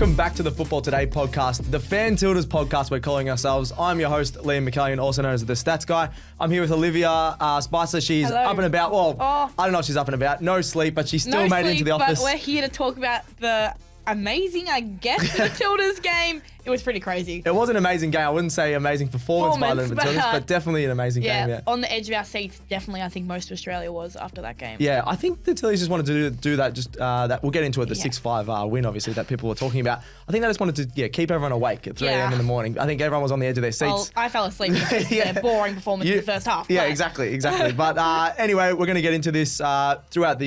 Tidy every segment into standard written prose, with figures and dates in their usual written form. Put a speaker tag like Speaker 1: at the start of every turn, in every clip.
Speaker 1: Welcome back to the Football Today podcast, the Fan Tildas podcast we're calling ourselves. I'm your host, Liam McAllion, also known as the Stats Guy. I'm here with Olivia Spicer. She's
Speaker 2: Hello.
Speaker 1: up and about. Well, I don't know if she's up and about. No sleep, but she still made it into the office.
Speaker 2: But we're here to talk about the amazing, I guess, Matildas game. It was pretty crazy.
Speaker 1: It was an amazing game. I wouldn't say amazing performance by the Matildas, but definitely an amazing game. Yeah,
Speaker 2: on the edge of our seats, definitely. I think most of Australia was after that game.
Speaker 1: Yeah, I think the Tillies just wanted to do that. Just that we'll get into it. The 6-5 win, obviously, that people were talking about. I think they just wanted to keep everyone awake at 3 a.m. in the morning. I think everyone was on the edge of their seats.
Speaker 2: Well, I fell asleep because their boring performance in the first half.
Speaker 1: Yeah, exactly. But anyway, we're going to get into this throughout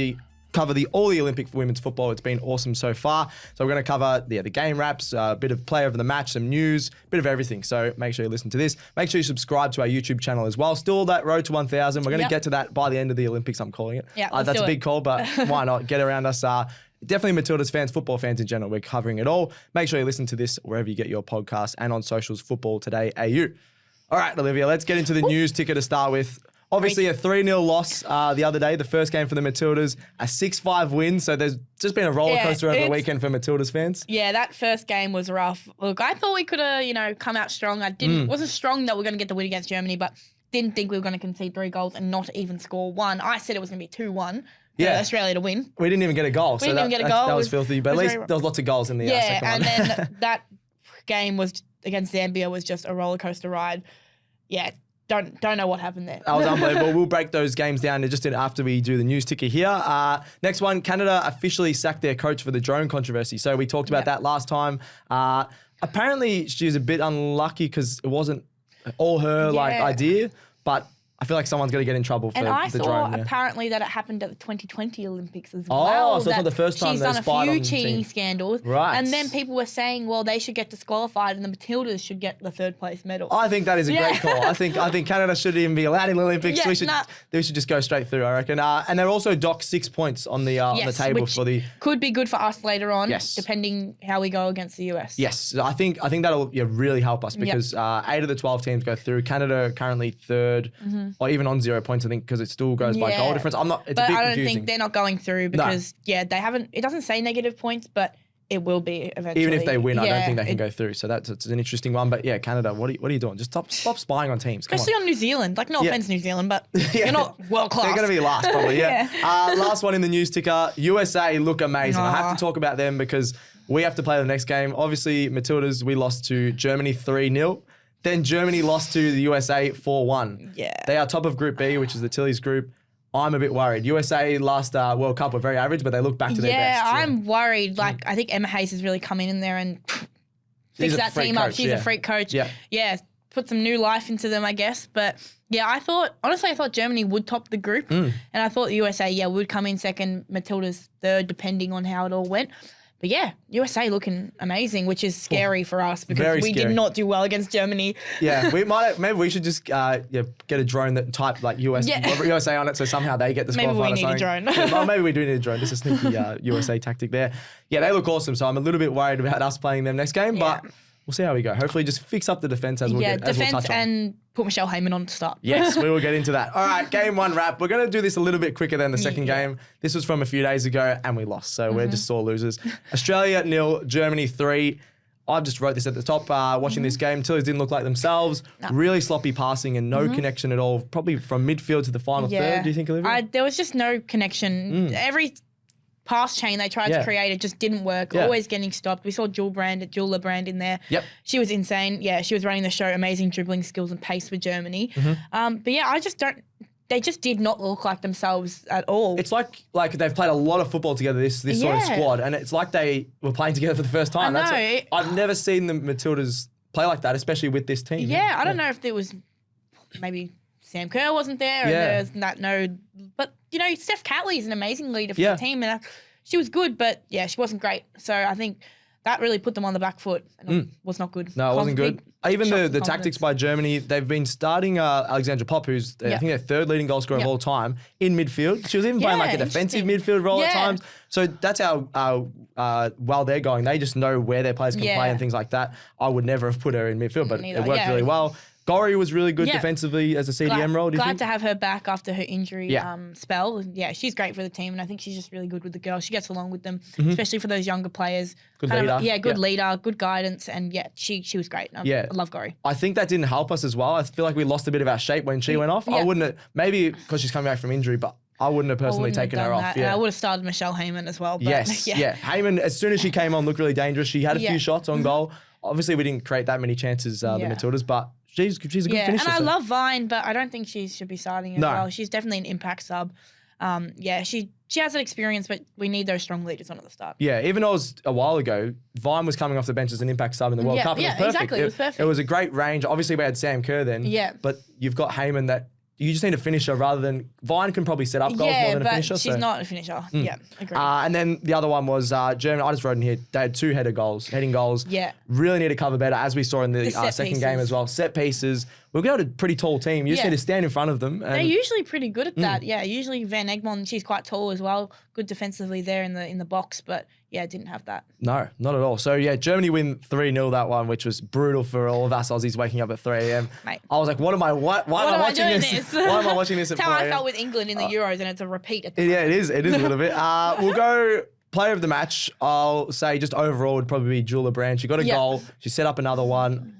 Speaker 1: cover all the Olympic for women's football. It's been awesome so far. So we're going to cover the game wraps, a bit of player of the match, some news, a bit of everything. So make sure you listen to this. Make sure you subscribe to our YouTube channel as well. Still that road to 1,000. We're going to get to that by the end of the Olympics, I'm calling it.
Speaker 2: Yeah,
Speaker 1: that's a big call, but why not? Get around us. Definitely Matildas fans, football fans in general. We're covering it all. Make sure you listen to this wherever you get your podcast and on socials, Football Today AU. All right, Olivia, let's get into the news ticker to start with. Obviously, a 3-0 loss the other day, the first game for the Matildas, a 6-5 win. So there's just been a roller coaster over the weekend for Matildas fans.
Speaker 2: Yeah, that first game was rough. Look, I thought we could have, come out strong. I wasn't strong that we're going to get the win against Germany, but didn't think we were going to concede 3 goals and not even score 1. I said it was going to be 2-1 for Australia to win.
Speaker 1: We didn't even get a goal. That was filthy. But at least there was lots of goals in the second one.
Speaker 2: Yeah, and then that game was against Zambia was just a roller coaster ride. Yeah. Don't know what happened there.
Speaker 1: That was unbelievable. We'll break those games down just after we do the news ticker here. Next one, Canada officially sacked their coach for the drone controversy. So we talked about that last time. Apparently, she was a bit unlucky because it wasn't all her idea, but I feel like someone's going to get in trouble for the drone.
Speaker 2: And I saw apparently that it happened at the 2020 Olympics as well.
Speaker 1: Oh, so it's not the first time
Speaker 2: she's
Speaker 1: they
Speaker 2: done
Speaker 1: spied
Speaker 2: a
Speaker 1: on
Speaker 2: few
Speaker 1: the
Speaker 2: cheating
Speaker 1: team.
Speaker 2: scandals.
Speaker 1: Right.
Speaker 2: And then people were saying, well, they should get disqualified and the Matildas should get the 3rd place medal.
Speaker 1: I think that is a great call. I think Canada shouldn't even be allowed in the Olympics.
Speaker 2: Yeah,
Speaker 1: they should just go straight through, I reckon. And they're also docked 6 points on the table
Speaker 2: which
Speaker 1: for the.
Speaker 2: Could be good for us later on,
Speaker 1: Yes.
Speaker 2: depending how we go against the US.
Speaker 1: Yes, I think that'll really help us because 8 of the 12 teams go through. Canada currently 3rd, or even on 0 points, I think, because it still goes by goal difference. It's a bit confusing.
Speaker 2: But I don't think they're not going through because they haven't. It doesn't say negative points, but it will be eventually.
Speaker 1: Even if they win, I don't think they can go through. So it's an interesting one. But yeah, Canada, what are you doing? Just stop spying on teams.
Speaker 2: Especially on New Zealand. Like, no offense, New Zealand, but you're not world class.
Speaker 1: They're going to be last, probably. Yeah. Last one in the news ticker. USA look amazing. I have to talk about them because we have to play the next game. Obviously, Matildas, we lost to Germany 3-0. Then Germany lost to the USA 4-1.
Speaker 2: Yeah.
Speaker 1: They are top of Group B, which is the Tillies group. I'm a bit worried. USA last World Cup were very average, but they look back to their best.
Speaker 2: Yeah, I'm worried. Like, I think Emma Hayes has really come in there and fixed that team up. She's a freak coach. Yeah, put some new life into them, I guess. But yeah, I thought Germany would top the group. And I thought the USA, would come in second, Matildas 3rd, depending on how it all went. But yeah, USA looking amazing, which is scary for us because we did not do well against Germany.
Speaker 1: Yeah, maybe we should just get a drone that type like USA on it, so somehow they get disqualified.
Speaker 2: Maybe we need a drone.
Speaker 1: Well, maybe we do need a drone. Just a sneaky USA tactic there. Yeah, they look awesome. So I'm a little bit worried about us playing them next game, but we'll see how we go. Hopefully, just fix up the defense as we'll touch on.
Speaker 2: And put Michelle Heyman on to start.
Speaker 1: Yes, we will get into that. All right, game 1 wrap. We're going to do this a little bit quicker than the second game. This was from a few days ago, and we lost. So we're just sore losers. Australia 0, Germany 3. I just wrote this at the top watching this game. Tillies didn't look like themselves. No. Really sloppy passing and no connection at all. Probably from midfield to the final third, do you think, Olivia?
Speaker 2: There was just no connection. Every pass chain they tried to create, it just didn't work. Always getting stopped. We saw Jules Lebrand in there. Yep. She was insane. Yeah, she was running the show. Amazing dribbling skills and pace for Germany. But yeah, I just don't. They just did not look like themselves at all.
Speaker 1: It's like they've played a lot of football together, this sort of squad, and it's like they were playing together for the first time. I've never seen the Matildas play like that, especially with this team.
Speaker 2: Yeah, I don't know if there was maybe Sam Kerr wasn't there, and there's but Steph Catley is an amazing leader for the team, and she was good, but she wasn't great. So I think that really put them on the back foot. And it was not good.
Speaker 1: No, it wasn't good. Even the tactics by Germany, they've been starting Alexandra Popp, who's I think their 3rd leading goal scorer of all time, in midfield. She was even playing like a defensive midfield role at times. So that's how well they're going. They just know where their players can play and things like that. I would never have put her in midfield, but it worked really well. Gorry was really good defensively as a CDM role. Do you think?
Speaker 2: Glad to have her back after her injury
Speaker 1: Yeah.
Speaker 2: spell. Yeah, she's great for the team, and I think she's just really good with the girls. She gets along with them, especially for those younger players.
Speaker 1: Good leader.
Speaker 2: Good leader, good guidance, and she was great. I love Gorry.
Speaker 1: I think that didn't help us as well. I feel like we lost a bit of our shape when she went off. I wouldn't have, maybe because she's coming back from injury, but I wouldn't have personally taken her off.
Speaker 2: Yeah. I would have started Michelle Heyman as well. But
Speaker 1: yes, Heyman, as soon as she came on, looked really dangerous. She had a few shots on goal. Obviously, we didn't create that many chances, the Matildas, but she's a good finisher.
Speaker 2: And I love Vine, but I don't think she should be starting as well. She's definitely an impact sub. She has that experience, but we need those strong leaders on at the start.
Speaker 1: Yeah, even though it was a while ago, Vine was coming off the bench as an impact sub in the World Cup. And it was perfect.
Speaker 2: Exactly. It was perfect.
Speaker 1: It was a great range. Obviously, we had Sam Kerr then. Yeah. But you've got Heyman that you just need a finisher rather than Vine can probably set up goals more than a finisher.
Speaker 2: Yeah, but she's not a finisher. Yeah, agree.
Speaker 1: And then the other one was Germany. I just wrote in here, they had 2 heading goals. Yeah. Really need to cover better, as we saw in the second game as well. Set pieces. We've got a pretty tall team. You just need to stand in front of them. And
Speaker 2: they're usually pretty good at that. Yeah, usually Van Egmond, she's quite tall as well. Good defensively there in the box, but didn't have that.
Speaker 1: No, not at all. So Germany win 3-0 that one, which was brutal for all of us Aussies waking up at 3 a.m.
Speaker 2: Mate.
Speaker 1: I was like, why am I watching this? Why am I watching this at 4 a.m.?
Speaker 2: That's how I felt with England in the Euros, and it's a repeat.
Speaker 1: Yeah, it is a little bit. We'll go player of the match. I'll say just overall would probably be Julia Brand. She got a goal. She set up another one.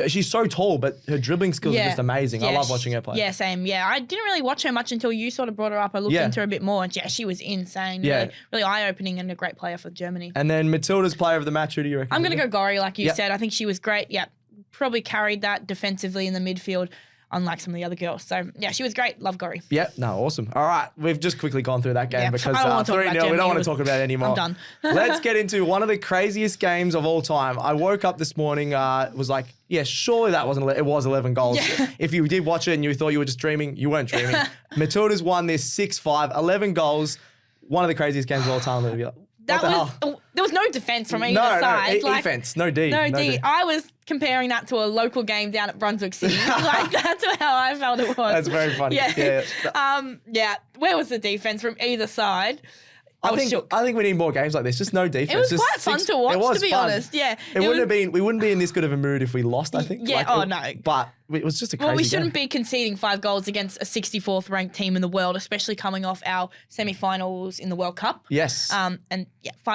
Speaker 1: She's so tall, but her dribbling skills are just amazing. I love watching her play.
Speaker 2: Yeah, same. Yeah, I didn't really watch her much until you sort of brought her up. I looked into her a bit more, and she was insane. Yeah. Really eye-opening and a great player for Germany.
Speaker 1: And then Matilda's player of the match, who do you reckon?
Speaker 2: I'm going to go Gorry, like you said. I think she was great. Yeah, probably carried that defensively in the midfield, unlike some of the other girls. So, she was great. Love Gorry.
Speaker 1: Yeah, no, awesome. All right, we've just quickly gone through that game because 3-0, we don't want to talk about it anymore.
Speaker 2: I'm done.
Speaker 1: Let's get into one of the craziest games of all time. I woke up this morning, was like, surely that wasn't, it was 11 goals. Yeah. If you did watch it and you thought you were just dreaming, you weren't dreaming. Matildas won this 6-5, 11 goals. One of the craziest games of all time.
Speaker 2: There was no defense from either side.
Speaker 1: No defense, no D.
Speaker 2: No D. I was comparing that to a local game down at Brunswick City. That's how I felt it was.
Speaker 1: That's very funny.
Speaker 2: Yeah. Where was the defense from either side?
Speaker 1: I think we need more games like this. Just no defense.
Speaker 2: It was quite fun to watch, to be honest. Yeah.
Speaker 1: We wouldn't be in this good of a mood if we lost, I think.
Speaker 2: Yeah, no.
Speaker 1: But it was just a crazy game.
Speaker 2: Well, we shouldn't be conceding 5 goals against a 64th ranked team in the world, especially coming off our semi-finals in the World Cup.
Speaker 1: Yes.
Speaker 2: 5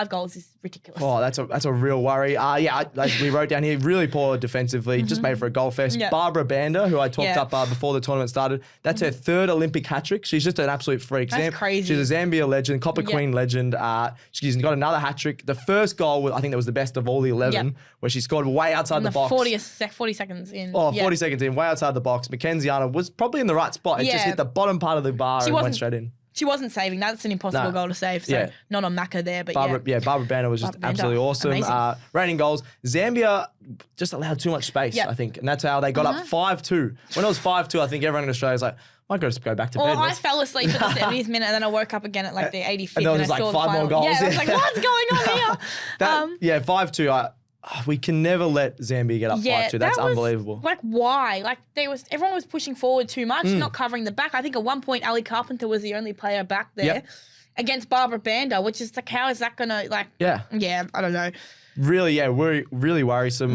Speaker 2: goals is ridiculous.
Speaker 1: Oh, that's a real worry. Like we wrote down here, really poor defensively, just made for a goal fest. Yep. Barbara Banda, who I talked up before the tournament started, that's her 3rd Olympic hat-trick. She's just an absolute freak.
Speaker 2: That's crazy.
Speaker 1: She's a Zambia legend, Copper Queen legend. She's got another hat-trick. The first goal, I think that was the best of all the 11, where she scored way outside the box.
Speaker 2: 40 seconds in.
Speaker 1: 40 seconds in, way outside the box. Mackenzie Arnold was probably in the right spot. It just hit the bottom part of the bar and went straight in.
Speaker 2: She wasn't saving. That's an impossible goal to save. So not on Macca there, but
Speaker 1: Barbara Banner was just absolutely awesome. Raining goals. Zambia just allowed too much space, I think. And that's how they got up 5-2. When it was 5-2, I think everyone in Australia was like, I might just go back to bed.
Speaker 2: I fell asleep at the 70th minute and then I woke up again at like the 85th
Speaker 1: and there was like 5 more goals.
Speaker 2: Yeah, I was like, what's going on here?
Speaker 1: 5-2. We can never let Zambia get up 5-2. That's unbelievable.
Speaker 2: Like, why? Like, everyone was pushing forward too much, not covering the back. I think at one point, Ali Carpenter was the only player back there against Barbara Banda, which is like, how is that going to, I don't know.
Speaker 1: Really, really worrisome.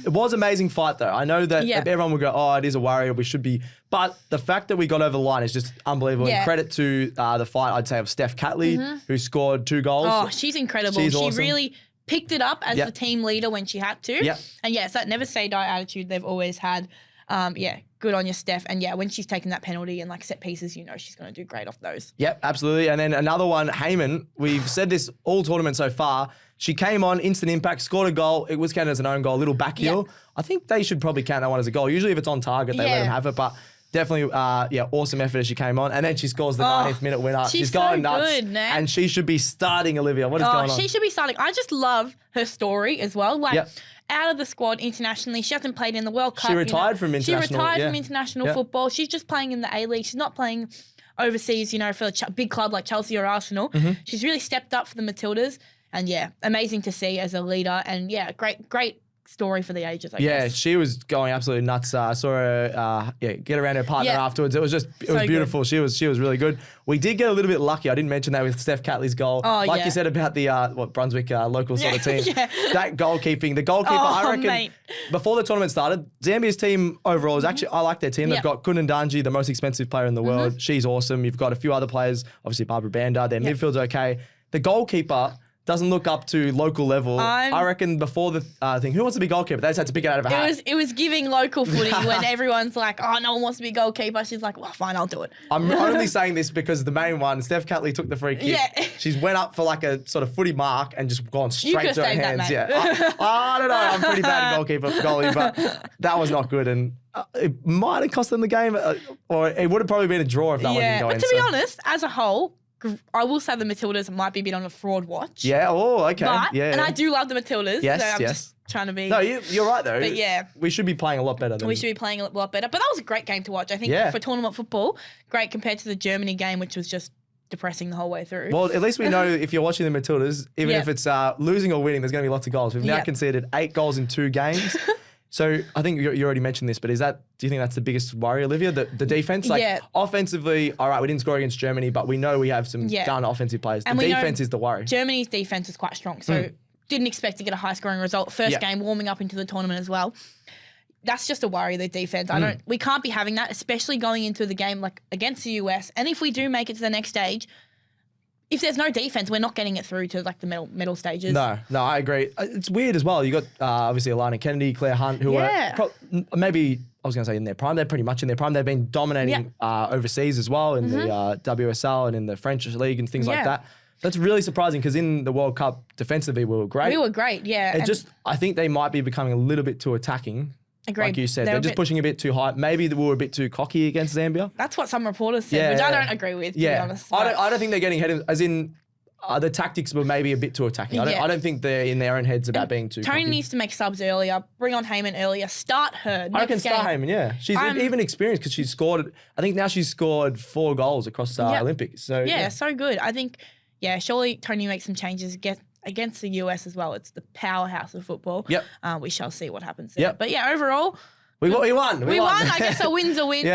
Speaker 1: It was an amazing fight, though. I know that everyone would go, it is a worry, we should be. But the fact that we got over the line is just unbelievable. And credit to the fight, I'd say, of Steph Catley, who scored 2 goals.
Speaker 2: Oh, she's incredible. She awesome. Really picked it up as the team leader when she had to.
Speaker 1: Yep.
Speaker 2: And it's that never say die attitude they've always had. Good on you, Steph. And when she's taking that penalty and like set pieces, she's going to do great off those.
Speaker 1: Yep, absolutely. And then another one, Heyman. We've said this all tournament so far. She came on, instant impact, scored a goal. It was counted as an own goal, a little back heel. I think they should probably count that one as a goal. Usually if it's on target, they let them have it. But definitely, awesome effort as she came on. And then she scores the 90th minute winner. She's going nuts.
Speaker 2: Good, man.
Speaker 1: And she should be starting, Olivia. What is going on?
Speaker 2: She should be starting. I just love her story as well. Out of the squad internationally. She hasn't played in the World Cup.
Speaker 1: She retired from international.
Speaker 2: She retired from international football. She's just playing in the A-League. She's not playing overseas, for a big club like Chelsea or Arsenal. She's really stepped up for the Matildas. And amazing to see as a leader. And great story for the ages, I
Speaker 1: Yeah,
Speaker 2: guess.
Speaker 1: she was going absolutely nuts. I saw her get around her partner afterwards. It was beautiful. Good. She was really good. We did get a little bit lucky. I didn't mention that with Steph Catley's goal. You said about the Brunswick local sort of team. That goalkeeping. The goalkeeper, I reckon, before the tournament started, Zambia's team overall is actually, I like their team. They've got Kundandanji, the most expensive player in the world. She's awesome. You've got a few other players, obviously Barbara Banda. Their midfield's okay. The goalkeeper doesn't look up to local level. I reckon before the thing, who wants to be goalkeeper? They just had to pick it out of a hat.
Speaker 2: It was giving local footy when everyone's like, oh, no one wants to be goalkeeper. She's like, well, fine, I'll do it.
Speaker 1: I'm only saying this because the main one, Steph Catley took the free kick. Yeah. She's went up for like a sort of footy mark and just gone straight to her hands. I don't know. I'm pretty bad at goalie, but that was not good. And it might have cost them the game, or it would have probably been a draw if that one didn't go in.
Speaker 2: But to be honest, as a whole, I will say the Matildas might be a bit on a fraud watch.
Speaker 1: Yeah, okay.
Speaker 2: And I do love the Matildas.
Speaker 1: Yes,
Speaker 2: so I'm just trying to be...
Speaker 1: No, you're right though.
Speaker 2: But yeah.
Speaker 1: We should be playing a lot better.
Speaker 2: We should be playing a lot better. But that was a great game to watch. I think for tournament football, great compared to the Germany game, which was just depressing the whole way through.
Speaker 1: Well, at least we know if you're watching the Matildas, even if it's losing or winning, there's going to be lots of goals. We've now conceded 8 goals in 2 games. So I think you already mentioned this, but do you think that's the biggest worry, Olivia? The defense? Offensively, all right, we didn't score against Germany, but we know we have some gun offensive players. The defense is the worry.
Speaker 2: Germany's defense is quite strong, so didn't expect to get a high scoring result. First game, warming up into the tournament as well. That's just a worry, the defense. We can't be having that, especially going into the game like against the US. And if we do make it to the next stage, if there's no defense, we're not getting it through to like the middle stages.
Speaker 1: No, I agree. It's weird as well. You got obviously Alana Kennedy, Claire Hunt, who are maybe, I was going to say in their prime. They're pretty much in their prime. They've been dominating overseas as well in the WSL and in the French league and things like that. That's really surprising because in the World Cup, defensively, we were great.
Speaker 2: We were great, yeah.
Speaker 1: I think they might be becoming a little bit too attacking.
Speaker 2: Agreed.
Speaker 1: Like you said, they're just pushing a bit too high. Maybe we were a bit too cocky against Zambia.
Speaker 2: That's what some reporters said, which I don't agree with, to be honest.
Speaker 1: I don't think they're getting ahead of, as in, the tactics were maybe a bit too attacking. I don't think they're in their own heads about being too
Speaker 2: Tony
Speaker 1: cocky.
Speaker 2: needs to make subs earlier, bring on Heyman earlier, start her.
Speaker 1: I can start Heyman, She's even experienced because she's scored, I think now she's scored 4 goals across Olympics. So
Speaker 2: so good. I think, surely Tony makes some changes against the US as well. It's the powerhouse of football.
Speaker 1: Yep.
Speaker 2: We shall see what happens there. But overall...
Speaker 1: We won.
Speaker 2: We won. I guess a win's a win.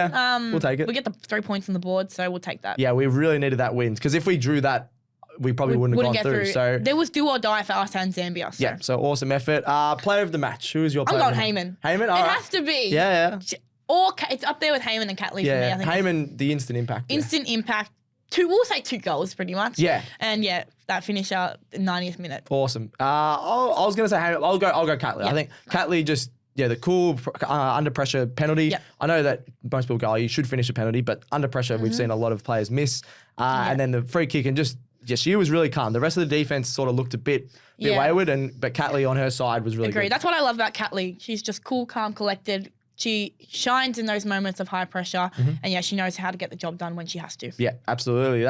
Speaker 1: We'll take it.
Speaker 2: We get the 3 points on the board, so we'll take that.
Speaker 1: Yeah, we really needed that win because if we drew that, we probably wouldn't have gone through. So
Speaker 2: there was do or die for us and Zambia. So.
Speaker 1: Yeah, so awesome effort. Player of the match. Who is your player?
Speaker 2: I'm going Heyman.
Speaker 1: Heyman?
Speaker 2: It has to be.
Speaker 1: Yeah.
Speaker 2: Or it's up there with Heyman and Catley for me. I think
Speaker 1: Heyman, the instant impact.
Speaker 2: Instant impact. We'll say 2 goals pretty much.
Speaker 1: Yeah.
Speaker 2: And that finisher 90th minute.
Speaker 1: Awesome. I was going to say Heyman. I'll go Catley. I think Catley just... Yeah, the cool under pressure penalty. Yep. I know that most people go, you should finish a penalty, but under pressure, we've seen a lot of players miss. And then the free kick and she was really calm. The rest of the defense sort of looked a bit wayward, but Catley on her side was really good.
Speaker 2: That's what I love about Catley. She's just cool, calm, collected. She shines in those moments of high pressure, and she knows how to get the job done when she has to. Yeah,
Speaker 1: absolutely.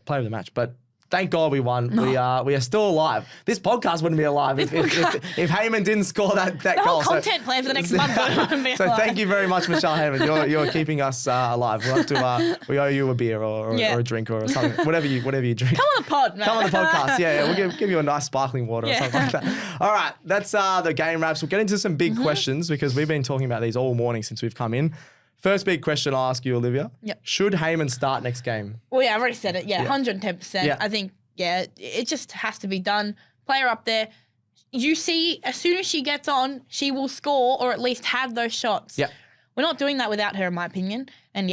Speaker 1: Player of the match, but. Thank God we won. We are still alive. This podcast wouldn't be alive if Heyman didn't score that goal.
Speaker 2: The whole content plan for the next month wouldn't be alive.
Speaker 1: So thank you very much, Michelle Heyman. You're keeping us alive. We'll have to we owe you a beer or a drink or something, whatever you drink.
Speaker 2: Come on the pod, man.
Speaker 1: Come on the podcast. We'll give you a nice sparkling water or something like that. All right, that's the game wraps. We'll get into some big questions because we've been talking about these all morning since we've come in. First big question I'll ask you, Olivia.
Speaker 2: Yep.
Speaker 1: Should Heyman start next game?
Speaker 2: Well, I've already said it. 110%. I think, it just has to be done. Play her up there. You see, as soon as she gets on, she will score or at least have those shots.
Speaker 1: Yeah.
Speaker 2: We're not doing that without her, in my opinion. And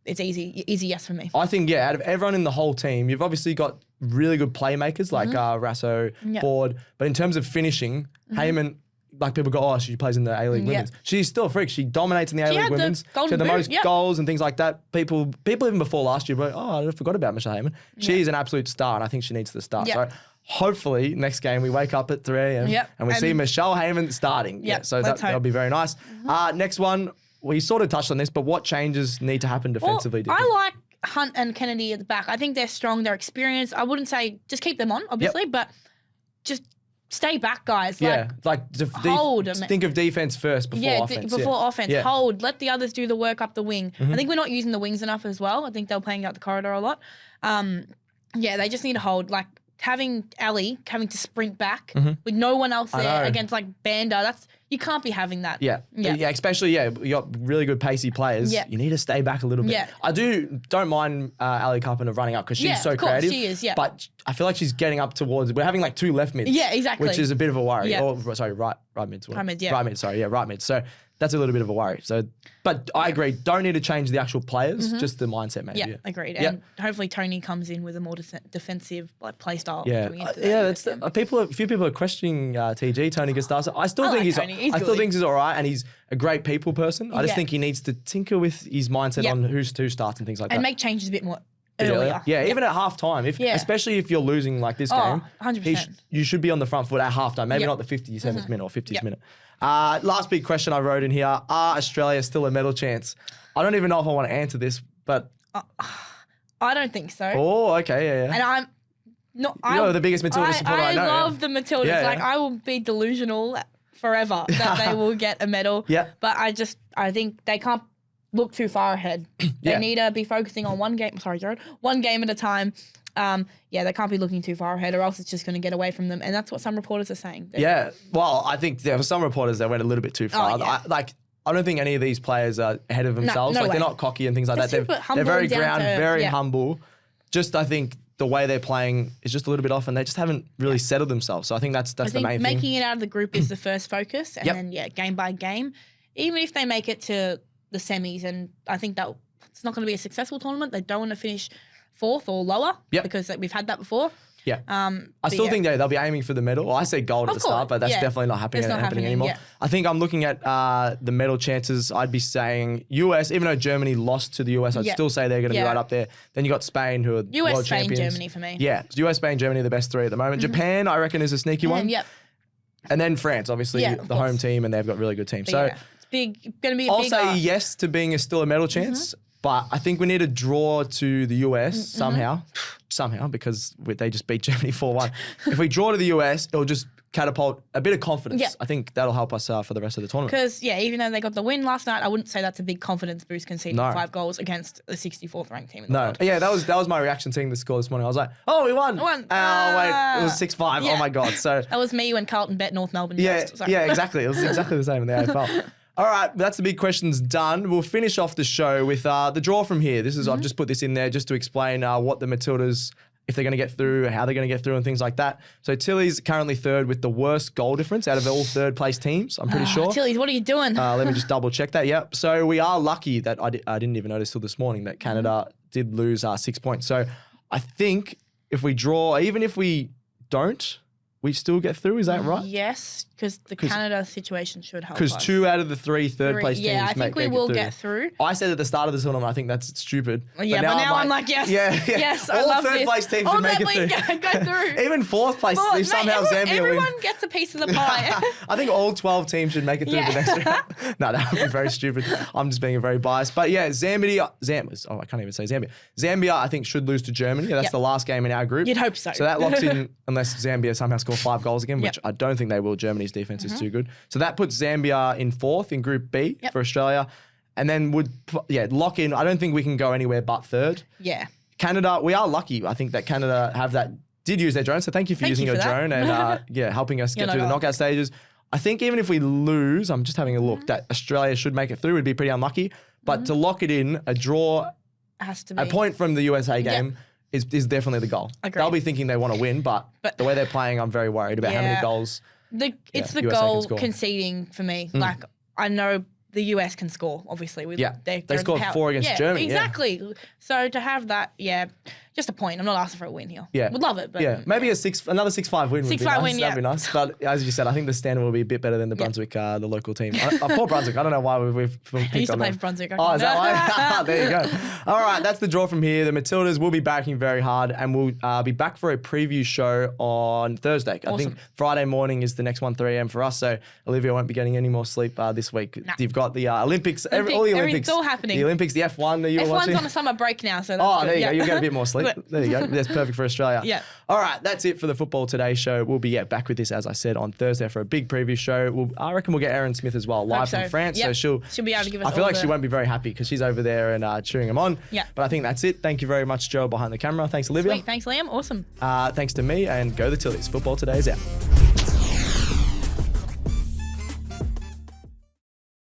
Speaker 2: it's easy yes for me.
Speaker 1: I think, out of everyone in the whole team, you've obviously got really good playmakers like Rasso, Ford. But in terms of finishing, Heyman... Like people go, she plays in the A-League Women's. She's still a freak. She dominates in the A-League Women's. She had the most goals and things like that. People even before last year were I forgot about Michelle Heyman. She's an absolute star and I think she needs to start. So hopefully next game we wake up at 3 a.m. and we see Michelle Heyman starting. So that'll be very nice. Next one, we sort of touched on this, but what changes need to happen defensively?
Speaker 2: Well, I like Hunt and Kennedy at the back. I think they're strong, they're experienced. I wouldn't say just keep them on, obviously, but just stay back, guys. Hold.
Speaker 1: Think of defense first before offense.
Speaker 2: Before offense. Hold. Let the others do the work up the wing. I think we're not using the wings enough as well. I think they're playing out the corridor a lot. They just need to hold. Like having Ali having to sprint back with no one else there against like Banda. You can't be having that.
Speaker 1: Yeah, especially, you got really good pacey players. Yeah. You need to stay back a little bit.
Speaker 2: Yeah.
Speaker 1: I don't mind Ali Carpenter running up because she's so creative.
Speaker 2: She is,
Speaker 1: But I feel like she's getting up towards, we're having like 2 left mids.
Speaker 2: Yeah, exactly.
Speaker 1: Which is a bit of a worry.
Speaker 2: Yeah.
Speaker 1: Or, sorry, right mids.
Speaker 2: Right mid, yeah.
Speaker 1: Right mid, sorry, right mid. So that's a little bit of a worry. So, but I agree, don't need to change the actual players, just the mindset maybe.
Speaker 2: Yeah, agreed. And hopefully Tony comes in with a more defensive play style.
Speaker 1: Yeah, a few people are questioning TG, Tony Gustavo. I still think he's all right, and he's a great people person. I just think he needs to tinker with his mindset on who starts and things like that.
Speaker 2: And make changes a bit more earlier.
Speaker 1: Yeah, even at halftime, especially if you're losing like this game,
Speaker 2: 100%.
Speaker 1: You should be on the front foot at halftime, maybe not the 57th minute or 50th minute. Last big question I wrote in here, are Australia still a medal chance? I don't even know if I want to answer this, but...
Speaker 2: I don't think so.
Speaker 1: Oh, okay, yeah.
Speaker 2: And I'm not...
Speaker 1: You're the biggest Matildas supporter I know.
Speaker 2: I love the Matildas. I will be delusional forever that they will get a medal.
Speaker 1: Yeah.
Speaker 2: But I think they can't look too far ahead. They need to be focusing on one game. Sorry, Jared. One game at a time. They can't be looking too far ahead, or else it's just going to get away from them. And that's what some reporters are saying.
Speaker 1: Well, I think there were some reporters that went a little bit too far. I don't think any of these players are ahead of themselves.
Speaker 2: No way.
Speaker 1: They're not cocky and things like that. They're very grounded, very humble. Just I think the way they're playing is just a little bit off, and they just haven't really settled themselves. So I think that's the main thing.
Speaker 2: Making it out of the group is the first focus, and then game by game. Even if they make it to the semis, and I think that it's not going to be a successful tournament. They don't want to finish 4th or lower because we've had that before.
Speaker 1: Yeah. I still think they'll be aiming for the medal. Well, I say gold at the start, but that's definitely not happening anymore.
Speaker 2: Yeah.
Speaker 1: I think I'm looking at the medal chances. I'd be saying US, even though Germany lost to the US, I'd still say they're going to be right up there. Then you got Spain, who are
Speaker 2: US,
Speaker 1: world
Speaker 2: Spain,
Speaker 1: champions.
Speaker 2: Germany for me.
Speaker 1: Yeah. US, Spain, Germany, the best 3 at the moment. Japan, I reckon, is a sneaky one.
Speaker 2: Yep.
Speaker 1: And then France, obviously, the home team, and they've got really good teams. So
Speaker 2: it's going to be a
Speaker 1: I'll
Speaker 2: big
Speaker 1: say yes to being still a medal chance. But I think we need to draw to the US somehow, because they just beat Germany 4-1. If we draw to the US, it'll just catapult a bit of confidence.
Speaker 2: Yeah.
Speaker 1: I think that'll help us for the rest of the tournament.
Speaker 2: Because, even though they got the win last night, I wouldn't say that's a big confidence boost conceding 5 goals against the 64th ranked team in the world.
Speaker 1: Yeah, that was my reaction seeing the score this morning. I was like, oh, we won. Oh, wait, it was 6-5. Yeah. Oh, my God. So
Speaker 2: that was me when Carlton bet North Melbourne.
Speaker 1: Yeah, exactly. It was exactly the same in the AFL. All right, that's the big questions done. We'll finish off the show with the draw from here. This is I've just put this in there just to explain what the Matildas, if they're going to get through, how they're going to get through and things like that. So Tilly's currently 3rd with the worst goal difference out of all 3rd place teams, I'm pretty sure.
Speaker 2: Tilly's, what are you doing?
Speaker 1: Let me just double check that. Yep. So we are lucky that I didn't even notice till this morning that Canada did lose 6 points. So I think if we draw, even if we don't, we still get through, is that right?
Speaker 2: Yes, because the Canada situation should help us.
Speaker 1: Because 2 out of the 3 third place teams
Speaker 2: I think we will get through.
Speaker 1: I said at the start of the tournament, I think that's stupid.
Speaker 2: Yeah, but now I'm like, yes. Yes, I love this.
Speaker 1: All 3rd place teams should make it through.
Speaker 2: Go through.
Speaker 1: Even 4th place, if somehow Zambia wins.
Speaker 2: Everyone gets a piece of the pie.
Speaker 1: I think all 12 teams should make it through the next round. No, that would be very stupid. I'm just being very biased. But yeah, Zambia, I can't even say Zambia. Zambia, I think, should lose to Germany. That's the last game in our group.
Speaker 2: You'd hope so.
Speaker 1: So that locks in, unless Zambia somehow score 5 goals again, which I don't think they will. Germany's defense is too good. So that puts Zambia in 4th in Group B for Australia. And then lock in. I don't think we can go anywhere but 3rd.
Speaker 2: Yeah.
Speaker 1: Canada, we are lucky. I think that Canada did use their drone. So thank you for using your drone and helping us get through the knockout stages. I think even if we lose, I'm just having a look, that Australia should make it through. We'd be pretty unlucky. But to lock it in, a draw,
Speaker 2: has to be.
Speaker 1: a point from the USA game is definitely the goal.
Speaker 2: Agreed.
Speaker 1: They'll be thinking they want to win, but the way they're playing, I'm very worried about how many goals.
Speaker 2: It's the USA goal conceding for me. Like, I know the US can score, obviously. They
Speaker 1: scored 4 against Germany.
Speaker 2: Exactly. Yeah. So to have that, just a point. I'm not asking for a win here.
Speaker 1: Yeah.
Speaker 2: Would love it, but
Speaker 1: maybe another 6-5 win would be nice.
Speaker 2: Win,
Speaker 1: That'd be nice. But as you said, I think the standard will be a bit better than the Brunswick, the local team. Poor Brunswick. I don't know why we've
Speaker 2: I used to play for Brunswick.
Speaker 1: Oh, is that why? There you go. All right, that's the draw from here. The Matildas will be backing very hard, and we'll be back for a preview show on Thursday.
Speaker 2: Awesome.
Speaker 1: I think Friday morning is the next one, 3 a.m. for us. So Olivia won't be getting any more sleep this week. Nah. You've got the Olympics, all the Olympics.
Speaker 2: It's all happening.
Speaker 1: The Olympics, the F1 that you were watching.
Speaker 2: F1's on a summer break now, so that's good.
Speaker 1: There you go. You'll get a bit more sleep. There you go. That's perfect for Australia.
Speaker 2: Yeah.
Speaker 1: All right, that's it for the Football Today show. We'll be back with this, as I said, on Thursday for a big preview show. I reckon we'll get Erin Smith as well, live from France.
Speaker 2: Yep.
Speaker 1: So
Speaker 2: she'll be able to give us
Speaker 1: I feel like she won't be very happy because she's over there and cheering them on.
Speaker 2: Yeah.
Speaker 1: But I think that's it. Thank you very much, Joe, behind the camera. Thanks, Olivia.
Speaker 2: Sweet. Thanks, Liam. Awesome.
Speaker 1: Thanks to me, and go the Tillies. Football Today is out.